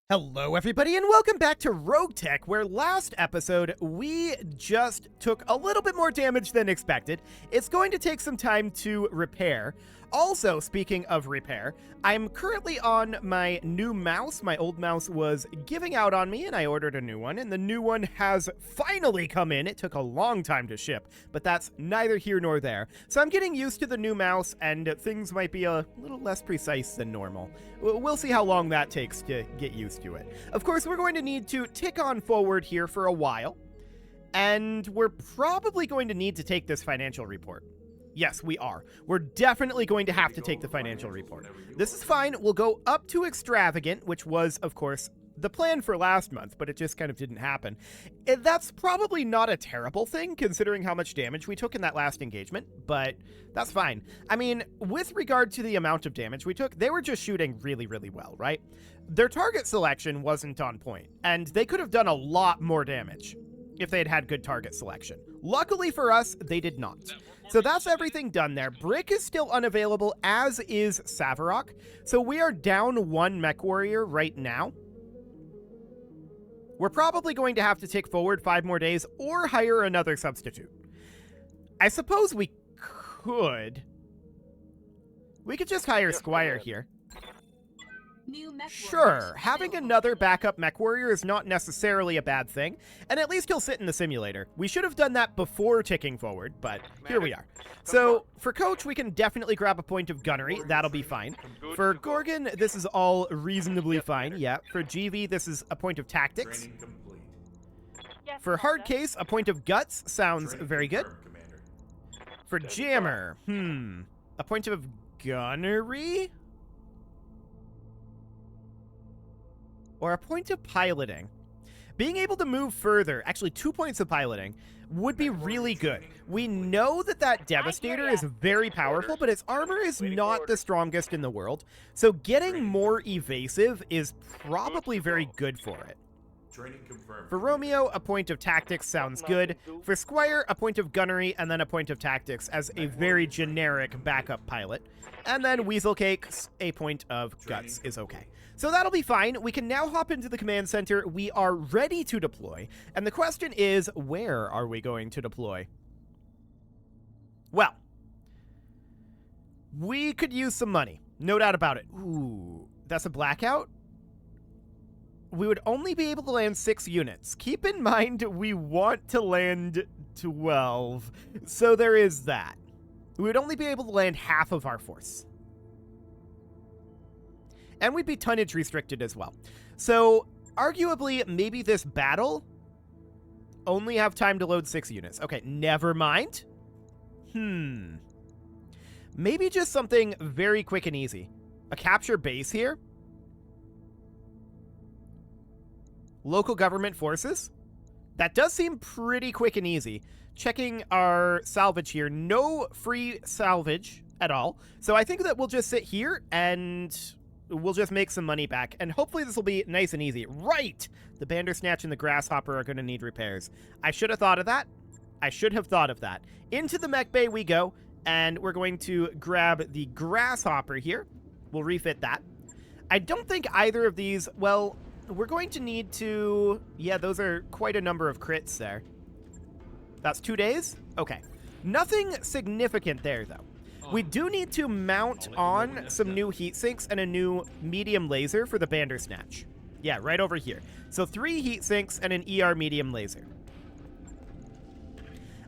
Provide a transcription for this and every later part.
Hello everybody and welcome back to RogueTech, where last episode we just took a little bit more damage than expected. It's going to take some time to repair. Also, speaking of repair, I'm currently on my new mouse. My old mouse was giving out on me and I ordered a new one, and the new one has finally come in. It took a long time to ship, but that's neither here nor there. So I'm getting used to the new mouse and things might be a little less precise than normal. We'll see how long that takes to get used to it. Of course, we're going to need to tick on forward here for a while, and we're probably going to need to take this financial report. Yes, we are. We're definitely going to have to take the financial report. This is fine. We'll go up to extravagant, which was, of course, the plan for last month, but it just kind of didn't happen. That's probably not a terrible thing, considering how much damage we took in that last engagement, but that's fine. I mean, with regard to the amount of damage we took, they were just shooting really, really well, right? Their target selection wasn't on point, and they could have done a lot more damage if they had had good target selection. Luckily for us, they did not. So that's everything done there. Brick is still unavailable, as is Savarok. So we are down one mech warrior right now. We're probably going to have to tick forward 5 more days or hire another substitute. I suppose we could. We could just hire Squire here. Sure, having another backup mech warrior is not necessarily a bad thing, and at least he'll sit in the simulator. We should have done that before ticking forward, but here we are. So, for Coach, we can definitely grab a point of gunnery. That'll be fine. For Gorgon, this is all reasonably fine. Yeah, for GV, this is a point of tactics. For Hard Case, a point of guts sounds very good. For Jammer, a point of gunnery? Or a point of piloting. Being able to move further, actually 2 points of piloting, would be really good. We know that that Devastator is very powerful, but its armor is not the strongest in the world, so getting more evasive is probably very good for it. For Romeo, a point of tactics sounds good. For Squire, a point of gunnery, and then a point of tactics as a very generic backup pilot. And then Weaselcake, a point of guts is okay. So that'll be fine. We can now hop into the command center. We are ready to deploy. And the question is, where are we going to deploy? Well, we could use some money. No doubt about it. Ooh, that's a blackout? We would only be able to land 6 units. Keep in mind, we want to land 12. So there is that. We would only be able to land half of our force. And we'd be tonnage restricted as well. So, arguably, maybe this battle only have time to load 6 units. Okay, never mind. Maybe just something very quick and easy. A capture base here. Local government forces. That does seem pretty quick and easy. Checking our salvage here. No free salvage at all. So I think that we'll just sit here and we'll just make some money back. And hopefully this will be nice and easy. Right! The Bandersnatch and the Grasshopper are going to need repairs. I should have thought of that. I should have thought of that. Into the mech bay we go. And we're going to grab the Grasshopper here. We'll refit that. I don't think either of these, well, we're going to need to, yeah, those are quite a number of crits there. That's 2 days? Okay. Nothing significant there, though. We do need to mount on some new heat sinks and a new medium laser for the Bandersnatch. Yeah, right over here. So 3 heat sinks and an ER medium laser.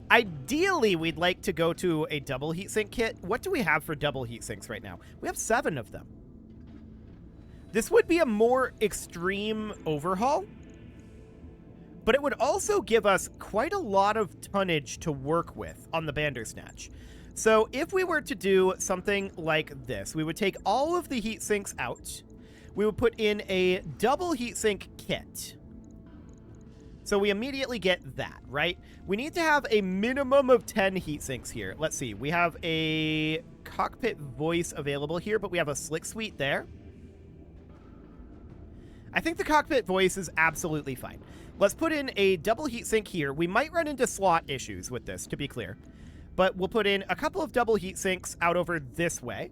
Ideally, we'd like to go to a double heat sink kit. What do we have for double heat sinks right now? We have 7 of them. This would be a more extreme overhaul, but it would also give us quite a lot of tonnage to work with on the Bandersnatch. So if we were to do something like this, we would take all of the heat sinks out. We would put in a double heat sink kit. So we immediately get that, right? We need to have a minimum of 10 heat sinks here. Let's see. We have a cockpit voice available here, but we have a slick suite there. I think the cockpit voice is absolutely fine. Let's put in a double heatsink here. We might run into slot issues with this, to be clear. But we'll put in a couple of double heatsinks out over this way.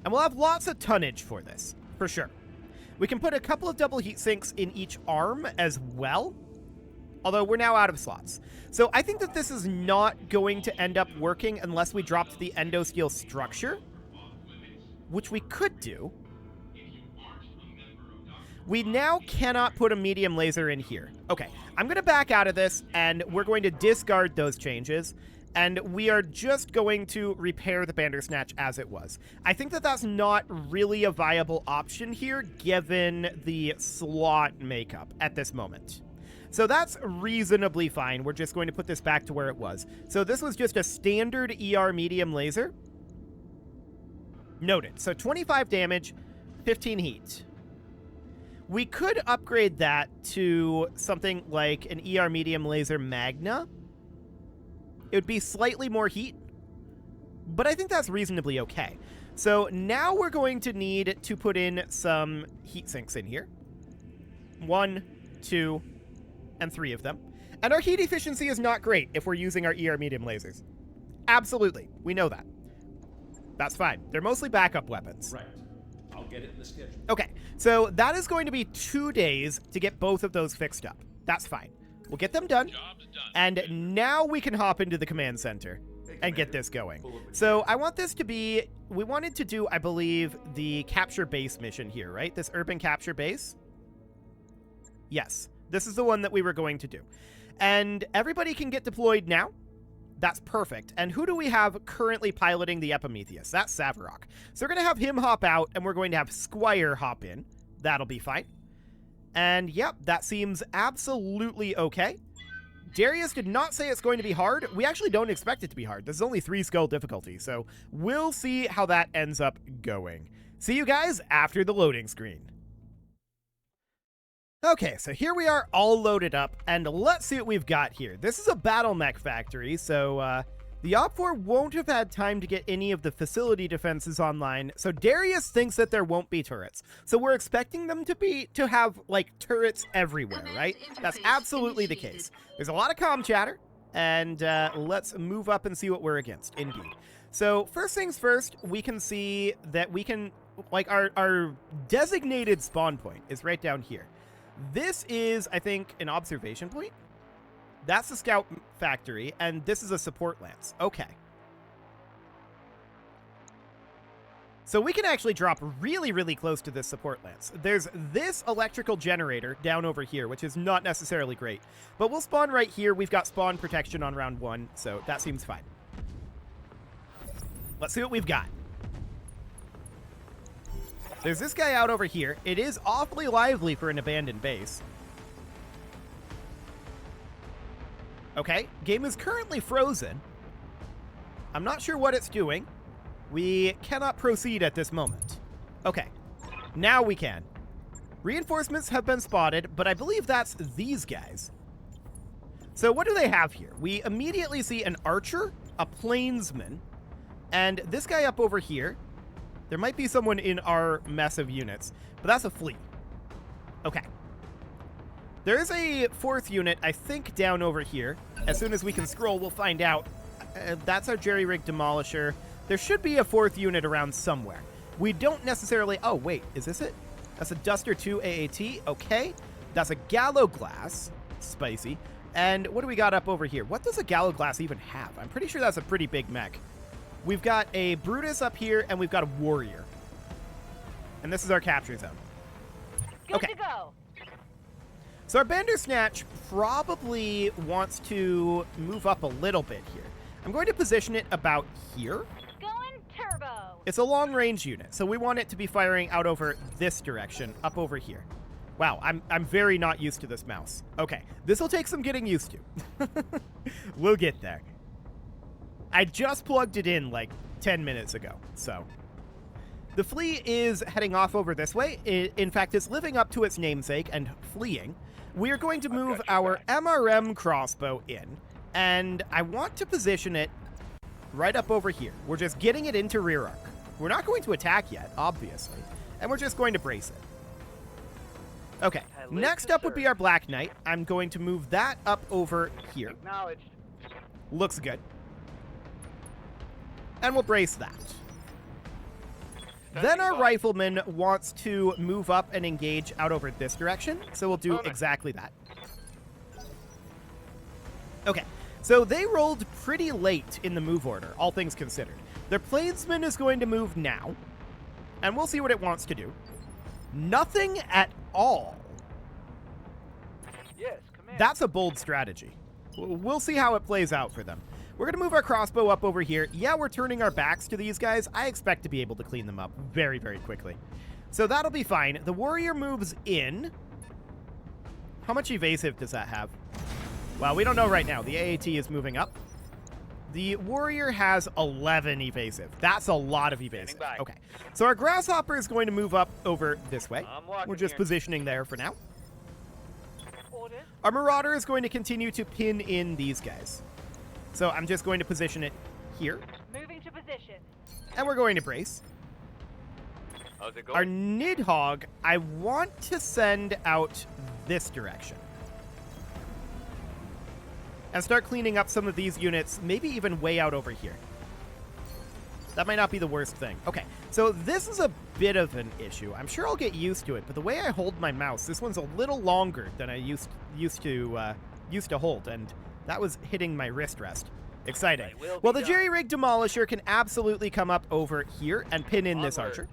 And we'll have lots of tonnage for this. for sure. We can put a couple of double heat sinks in each arm as well, although we're now out of slots. So I think that this is not going to end up working unless we dropped the endosteel structure, which we could do. We now cannot put a medium laser in here. Okay, I'm going to back out of this, and we're going to discard those changes, and we are just going to repair the Bandersnatch as it was. I think that that's not really a viable option here, given the slot makeup at this moment. So that's reasonably fine. We're just going to put this back to where it was. So this was just a standard ER medium laser. Noted. So 25 damage, 15 heat. We could upgrade that to something like an ER medium laser Magna. It would be slightly more heat, but I think that's reasonably okay. So now we're going to need to put in some heat sinks in here. 1, 2, and 3 of them. And our heat efficiency is not great if we're using our ER medium lasers. Absolutely. We know that. That's fine. They're mostly backup weapons. Right. I'll get it in the schedule. Okay, so that is going to be 2 days to get both of those fixed up. That's fine. We'll get them done. Job's done. And now we can hop into the command center and get this going. So I want this to be, we wanted to do, I believe, the capture base mission here, right? This urban capture base. Yes, this is the one that we were going to do. And everybody can get deployed now. That's perfect. And who do we have currently piloting the Epimetheus? That's Savarok. So we're going to have him hop out, and we're going to have Squire hop in. That'll be fine. And yep, that seems absolutely okay. Darius did not say it's going to be hard. We actually don't expect it to be hard. This is only 3 skill difficulty, so we'll see how that ends up going. See you guys after the loading screen. Okay, so here we are all loaded up, and let's see what we've got here. This is a battle mech factory, so the OPFOR won't have had time to get any of the facility defenses online, so Darius thinks that there won't be turrets. So we're expecting them to have, like, turrets everywhere, right? That's absolutely the case. There's a lot of comm chatter, and let's move up and see what we're against, indeed. So first things first, we can see that we can, like, our designated spawn point is right down here. This is, I think, an observation point. That's the scout factory, and this is a support lance. Okay. So we can actually drop really, really close to this support lance. There's this electrical generator down over here, which is not necessarily great. But we'll spawn right here. We've got spawn protection on round 1, so that seems fine. Let's see what we've got. There's this guy out over here. It is awfully lively for an abandoned base. Okay, game is currently frozen. I'm not sure what it's doing. We cannot proceed at this moment. Okay, now we can. Reinforcements have been spotted, but I believe that's these guys. So what do they have here? We immediately see an archer, a plainsman, and this guy up over here. There might be someone in our mess of units, but that's a fleet. Okay. There is a 4th unit, I think, down over here. As soon as we can scroll, we'll find out. That's our jerry-rig demolisher. There should be a 4th unit around somewhere. We don't necessarily... Oh, wait, is this it? That's a Duster 2 AAT. Okay. That's a Gallo Glass. Spicy. And what do we got up over here? What does a Gallo Glass even have? I'm pretty sure that's a pretty big mech. We've got a Brutus up here, and we've got a Warrior. And this is our capture zone. Good to go. So our Bandersnatch probably wants to move up a little bit here. I'm going to position it about here. Going turbo. It's a long-range unit, so we want it to be firing out over this direction, up over here. Wow, I'm very not used to this mouse. Okay, this will take some getting used to. We'll get there. I just plugged it in like 10 minutes ago, so. The flea is heading off over this way. In fact, it's living up to its namesake and fleeing. We are going to move our MRM crossbow in, and I want to position it right up over here. We're just getting it into rear arc. We're not going to attack yet, obviously, and we're just going to brace it. Okay, next up would be our Black Knight. I'm going to move that up over here. Acknowledged. Looks good. And we'll brace that. Then our rifleman wants to move up and engage out over this direction, so we'll do exactly that. Okay, so they rolled pretty late in the move order, all things considered. Their plainsman is going to move now, and we'll see what it wants to do. Nothing at all. Yes, command. That's a bold strategy. We'll see how it plays out for them. We're going to move our crossbow up over here. Yeah, we're turning our backs to these guys. I expect to be able to clean them up very, very quickly. So that'll be fine. The warrior moves in. How much evasive does that have? Well, we don't know right now. The AAT is moving up. The warrior has 11 evasive. That's a lot of evasive. Okay. So our grasshopper is going to move up over this way. We're just positioning there for now. Orders. Our marauder is going to continue to pin in these guys. So I'm just going to position it here. Moving to position. And we're going to brace. How's it going? Our Nidhogg, I want to send out this direction. And start cleaning up some of these units, maybe even way out over here. That might not be the worst thing. Okay, so this is a bit of an issue. I'm sure I'll get used to it, but the way I hold my mouse, this one's a little longer than I used to hold, and that was hitting my wrist rest. Exciting. Well, the jerry-rig demolisher can absolutely come up over here and pin in this archer.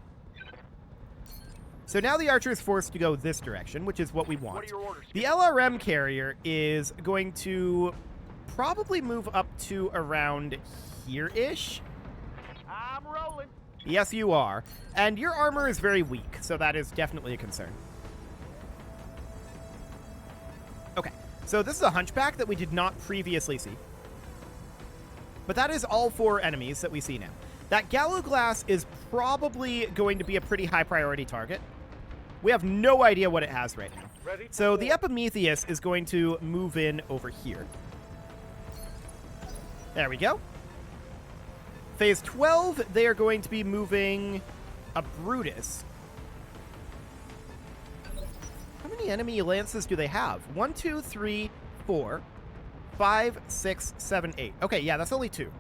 So now the archer is forced to go this direction, which is what we want. What are your orders? The LRM carrier is going to probably move up to around here-ish. I'm rolling. Yes, you are. And your armor is very weak, so that is definitely a concern. Okay, so this is a hunchback that we did not previously see. But that is all 4 enemies that we see now. That gallow glass is probably going to be a pretty high priority target. We have no idea what it has right now. So the Epimetheus is going to move in over here. There we go. Phase 12, they are going to be moving a Brutus. How many enemy lances do they have? 1, 2, 3, 4, 5, 6, 7, 8. Okay, yeah, that's only 2.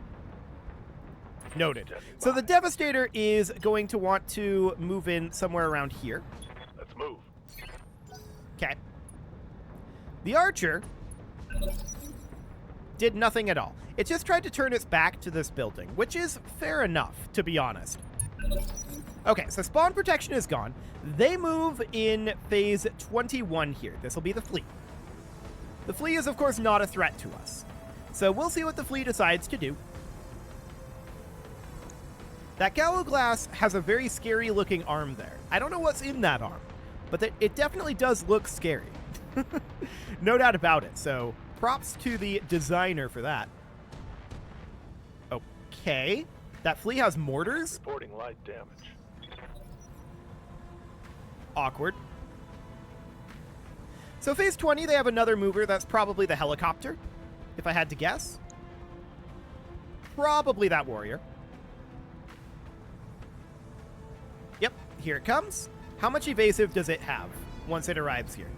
Noted. So the Devastator is going to want to move in somewhere around here. Let's move. Okay. The Archer did nothing at all. It just tried to turn its back to this building, which is fair enough, to be honest. Okay, so spawn protection is gone. They move in phase 21 here. This will be the Flea. The Flea is, of course, not a threat to us. So we'll see what the Flea decides to do. That Gallow Glass has a very scary-looking arm there. I don't know what's in that arm, but it definitely does look scary. No doubt about it, so props to the designer for that. Okay. That Flea has mortars? Reporting light damage. Awkward. So phase 20, they have another mover. That's probably the helicopter, if I had to guess. Probably that warrior. Yep, here it comes. How much evasive does it have once it arrives here?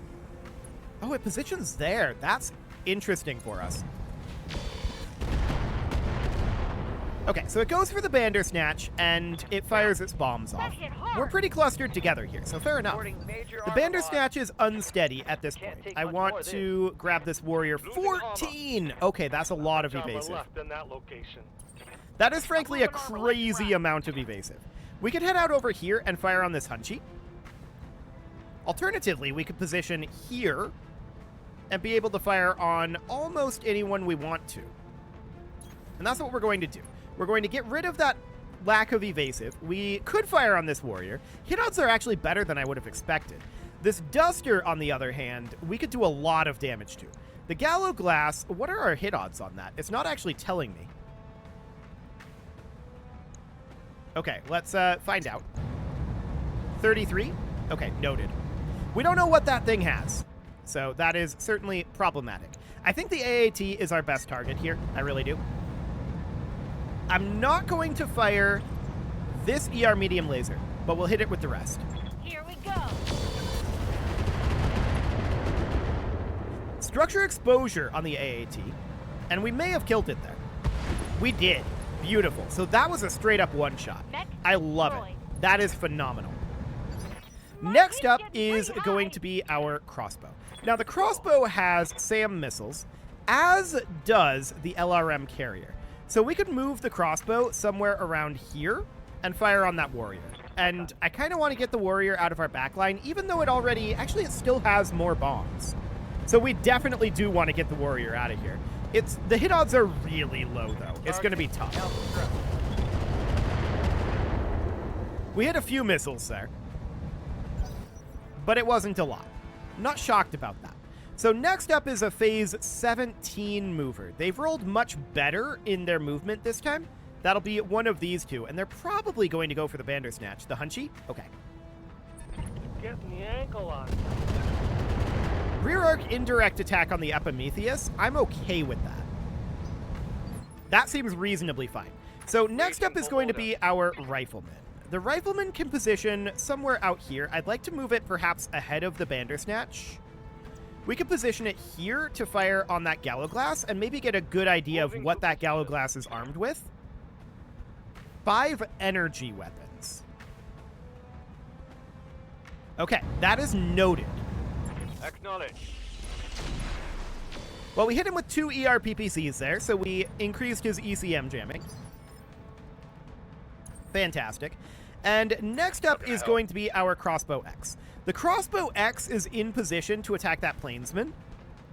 Oh, it positions there. That's interesting for us. Okay, so it goes for the Bandersnatch, and it fires its bombs off. We're pretty clustered together here, so fair enough. The Bandersnatch is unsteady at this point. I want to grab this warrior. 14! Okay, that's a lot of evasive. That is frankly a crazy amount of evasive. We could head out over here and fire on this Hunchy. Alternatively, we could position here and be able to fire on almost anyone we want to. And that's what we're going to do. We're going to get rid of that lack of evasive. We could fire on this warrior. Hit odds are actually better than I would have expected. This Duster, on the other hand, we could do a lot of damage to. The Gallow Glass, what are our hit odds on that? It's not actually telling me. Okay, let's find out. 33? Okay, noted. We don't know what that thing has, so that is certainly problematic. I think the AAT is our best target here. I really do. I'm not going to fire this ER medium laser, but we'll hit it with the rest. Here we go. Structure exposure on the AAT, and we may have killed it there. We did. Beautiful. So that was a straight up one-shot. I love it. That is phenomenal. Next up is going to be our crossbow. Now, the crossbow has SAM missiles, as does the LRM carrier. So we could move the crossbow somewhere around here and fire on that warrior. And I kind of want to get the warrior out of our backline, even though it already, actually it still has more bombs. So we definitely do want to get the warrior out of here. The hit odds are really low though. It's going to be tough. We hit a few missiles there, but it wasn't a lot. Not shocked about that. So next up is a phase 17 mover. They've rolled much better in their movement this time. That'll be one of these two, and they're probably going to go for the Bandersnatch. The Hunchy? Okay. Getting the ankle on. Rear arc indirect attack on the Epimetheus. I'm okay with that. That seems reasonably fine. So next up is going to be our Rifleman. The Rifleman can position somewhere out here. I'd like to move it perhaps ahead of the Bandersnatch. We could position it here to fire on that Gallowglass and maybe get a good idea of what that Gallowglass is armed with. 5 energy weapons. Okay, that is noted. Acknowledge. Well, we hit him with 2 ERPPCs there, so we increased his ECM jamming. Fantastic. And next up is going to be our Crossbow X. The Crossbow X is in position to attack that Plainsman.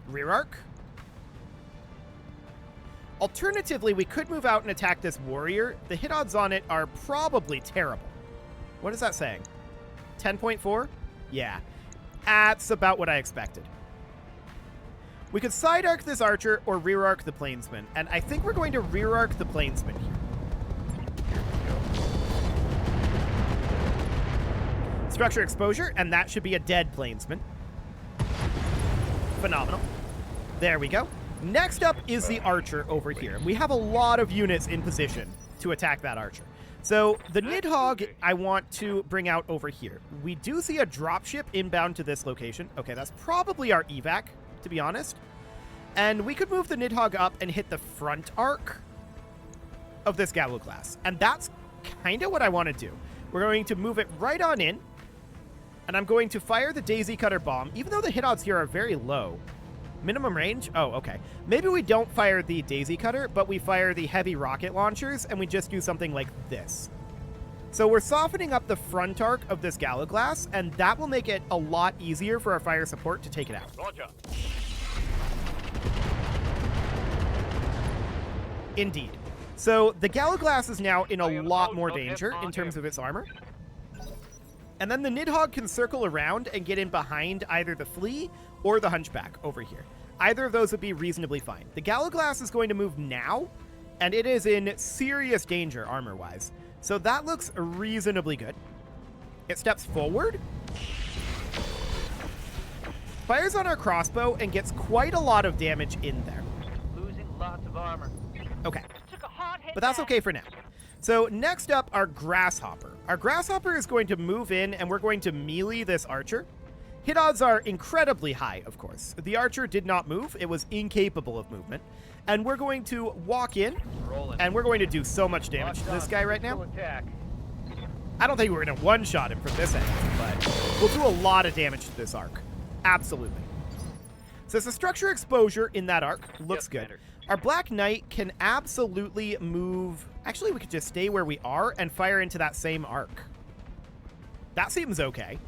Rear arc. Alternatively, we could move out and attack this warrior. The hit odds on it are probably terrible. What is that saying? 10.4? Yeah. That's about what I expected. We could side arc this archer or rear arc the Plainsman, and I think we're going to rear arc the Plainsman here. Structure exposure, and that should be a dead Plainsman. Phenomenal. There we go. Next up is the archer over here. We have a lot of units in position to attack that archer. So the Nidhogg I want to bring out over here. We do see a dropship inbound to this location. Okay, that's probably our evac, to be honest. And we could move the Nidhogg up and hit the front arc of this Gallowglass. And that's kind of what I want to do. We're going to move it right on in. And I'm going to fire the Daisy Cutter bomb, even though the hit odds here are very low. Minimum range? Oh, okay. Maybe we don't fire the Daisy Cutter, but we fire the heavy rocket launchers, and we just do something like this. So we're softening up the front arc of this Gallowglass, and that will make it a lot easier for our fire support to take it out. Roger. Indeed. So the Gallowglass is now in a lot more danger in terms of its armor. And then the Nidhogg can circle around and get in behind either the Flea or the Hunchback over here. Either of those would be reasonably fine. The Gallowglass is going to move now, and it is in serious danger armor-wise. So that looks reasonably good. It steps forward, fires on our crossbow, and gets quite a lot of damage in there. Losing lots of armor. Okay, Took a hard hit but that's there. okay for now. So next up, our Grasshopper. Our Grasshopper is going to move in, and we're going to melee this archer. Hit odds are incredibly high, of course. The archer did not move. It was incapable of movement. And we're going to walk in, and we're going to do so much damage to this guy right now. I don't think we're going to one-shot him from this angle, but we'll do a lot of damage to this arc. Absolutely. So it's a structure exposure in that arc. Looks good. Our Black Knight can absolutely move. Actually, we could just stay where we are and fire into that same arc. That seems okay.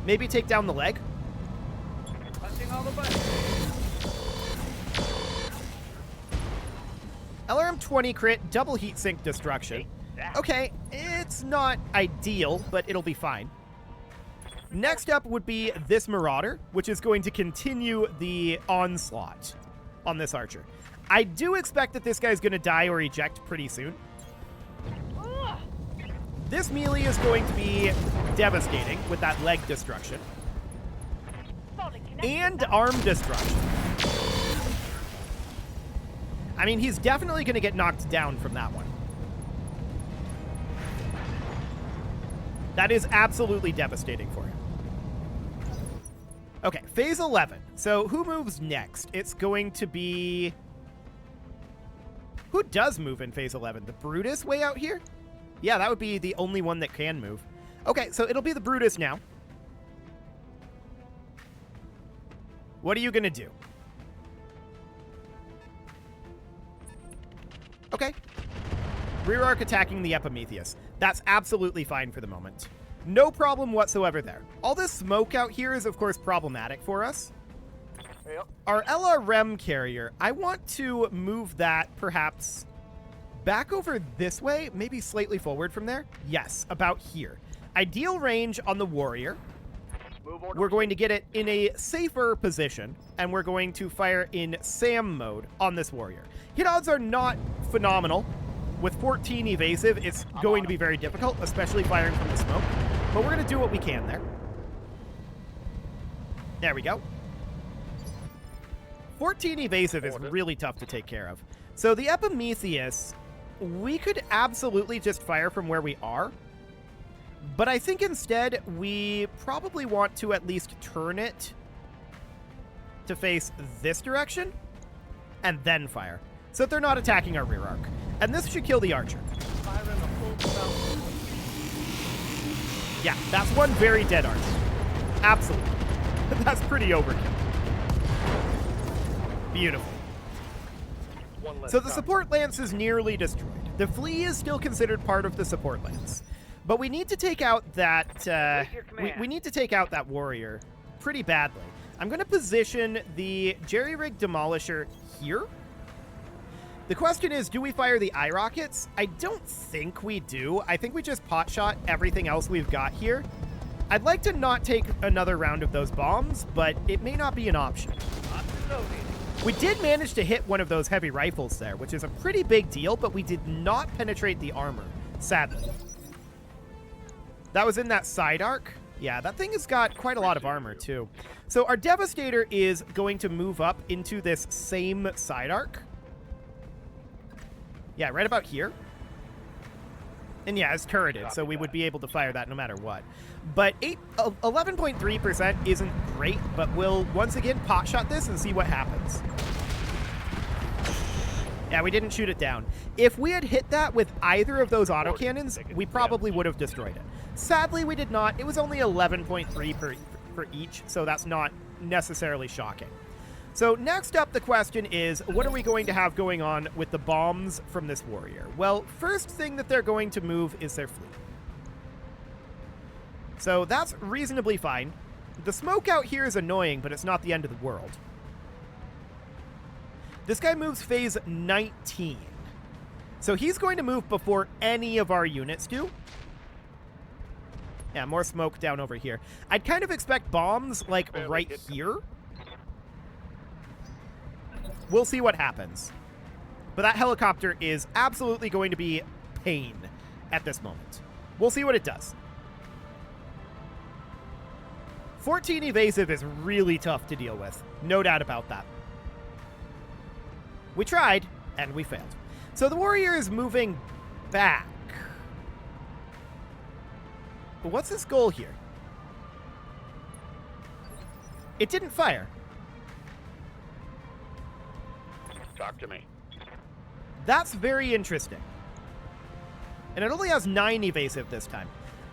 Maybe take down the leg. Punching all the buttons. LRM 20 crit, double heat sink destruction. Okay, it's not ideal, but it'll be fine. Next up would be this Marauder, which is going to continue the onslaught on this archer. I do expect that this guy's going to die or eject pretty soon. Ugh. This melee is going to be devastating with that leg destruction Solid connection. and arm destruction. I mean, he's definitely going to get knocked down from that one. That is absolutely devastating for him. Okay, phase 11. So who moves next? It's going to be... Who does move in phase 11? The Brutus way out here? Yeah, that would be the only one that can move. Okay, so it'll be the Brutus now. What are you going to do? Okay. Rear arc attacking the Epimetheus. That's absolutely fine for the moment. No problem whatsoever there. All this smoke out here is, of course, problematic for us. Yep. Our LRM carrier, I want to move that perhaps back over this way, maybe slightly forward from there. Yes, about here. Ideal range on the Warrior. Move order. We're going to get it in a safer position, and we're going to fire in SAM mode on this Warrior. Hit odds are not phenomenal. With 14 evasive, it's going to be very difficult, especially firing from the smoke. But we're going to do what we can there. There we go. 14 evasive is really tough to take care of. So the Epimetheus, we could absolutely just fire from where we are. But I think instead we probably want to at least turn it to face this direction and then fire, so that they're not attacking our rear arc. And this should kill the archer. Firing a full belt. Yeah, that's one very dead archer. Absolutely. That's pretty overkill. Beautiful. One less So the target. support lance is nearly destroyed. The flea is still considered part of the support lance. But we need to take out that we need to take out that warrior pretty badly. I'm going to position the jerry-rig demolisher here. The question is, do we fire the eye rockets? I don't think we do. I think we just pot shot everything else we've got here. I'd like to not take another round of those bombs, but it may not be an option. We did manage to hit one of those heavy rifles there, which is a pretty big deal, but we did not penetrate the armor, sadly. That was in that side arc. Yeah, that thing has got quite a lot of armor, too. So our Devastator is going to move up into this same side arc. Yeah, right about here. And yeah, it's turreted, so we would be able to fire that no matter what. But 11.3% isn't great, but we'll once again pot shot this and see what happens. Yeah, we didn't shoot it down. If we had hit that with either of those autocannons, we probably would have destroyed it. Sadly, we did not. It was only 11.3 per each, so that's not necessarily shocking. So next up, the question is, what are we going to have going on with the bombs from this warrior? Well, first thing that they're going to move is their fleet. So that's reasonably fine. The smoke out here is annoying, but it's not the end of the world. This guy moves phase 19. So he's going to move before any of our units do. Yeah, more smoke down over here. I'd kind of expect bombs, like, right here. We'll see what happens. But that helicopter is absolutely going to be pain at this moment. We'll see what it does. 14 evasive is really tough to deal with. No doubt about that. We tried, and we failed. So the warrior is moving back. But what's his goal here? It didn't fire. Talk to me. That's very interesting. And it only has 9 evasive this time.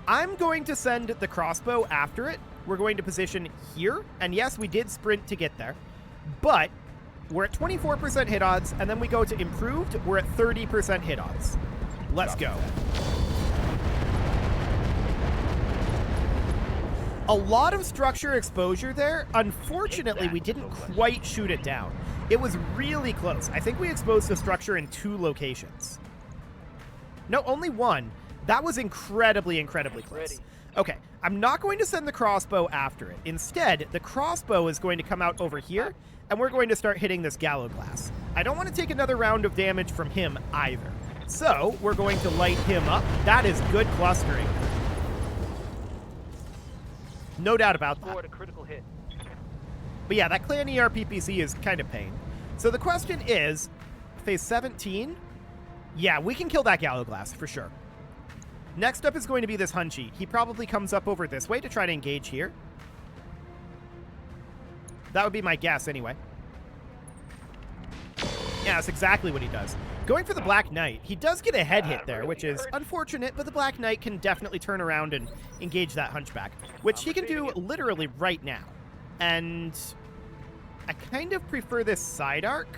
I'm going to send the crossbow after it. We're going to position here. And yes, we did sprint to get there. But we're at 24% hit odds, and then we go to improved. We're at 30% hit odds. Let's go. A lot of structure exposure there. Unfortunately, we didn't quite shoot it down. It was really close. I think we exposed the structure in 2 locations. No, only 1. That was incredibly, incredibly close. Okay, I'm not going to send the crossbow after it. Instead, the crossbow is going to come out over here, and we're going to start hitting this gallow glass. I don't want to take another round of damage from him either. So, we're going to light him up. That is good clustering. No doubt about that. Scored a critical hit. But yeah, that clan ERPPC is kind of pain. So the question is, phase 17? Yeah, we can kill that gallow glass for sure. Next up is going to be this Hunchy. He probably comes up over this way to try to engage here. That would be my guess anyway. Yeah, that's exactly what he does. Going for the Black Knight. He does get a head hit there, which is unfortunate, but the Black Knight can definitely turn around and engage that Hunchback, which he can do literally right now. And I kind of prefer this side arc.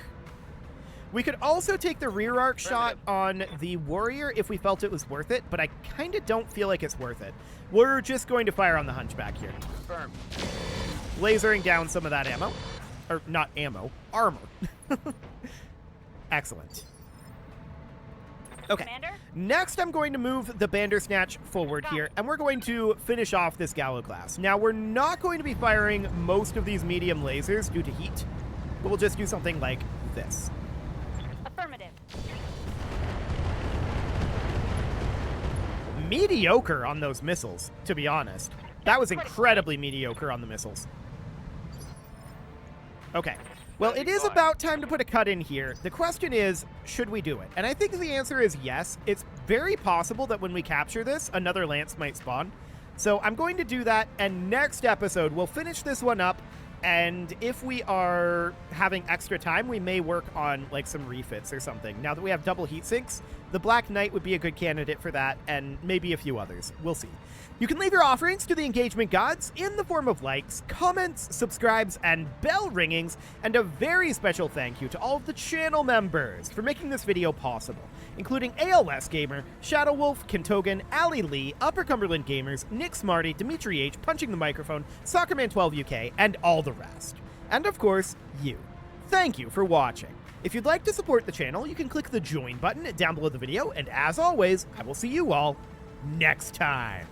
We could also take the rear arc shot on the Warrior if we felt it was worth it, but I kind of don't feel like it's worth it. We're just going to fire on the Hunchback here. Confirmed. Lasering down some of that ammo. Or not ammo, armor. Excellent. Okay, Commander? next I'm going to move the Bandersnatch forward here, and we're going to finish off this Gallo class. Now, we're not going to be firing most of these medium lasers due to heat, but we'll just do something like this. Affirmative. Mediocre on those missiles, to be honest. That was incredibly mediocre on the missiles. Okay. Well, it is about time to put a cut in here. The question is, should we do it? And I think the answer is yes. It's very possible that when we capture this, another Lance might spawn. So I'm going to do that, and next episode, we'll finish this one up, and if we are having extra time, we may work on, like, some refits or something. Now that we have double heat sinks, the Black Knight would be a good candidate for that, and maybe a few others. We'll see. You can leave your offerings to the engagement gods in the form of likes, comments, subscribes, and bell ringings, and a very special thank you to all of the channel members for making this video possible, including ALS Gamer, Shadow Wolf, Kentogan, Ali Lee, Upper Cumberland Gamers, Nick Smarty, Dimitri H, Punching the Microphone, Soccerman12 UK, and all the rest. And of course, you. Thank you for watching. If you'd like to support the channel, you can click the join button down below the video, and as always, I will see you all next time.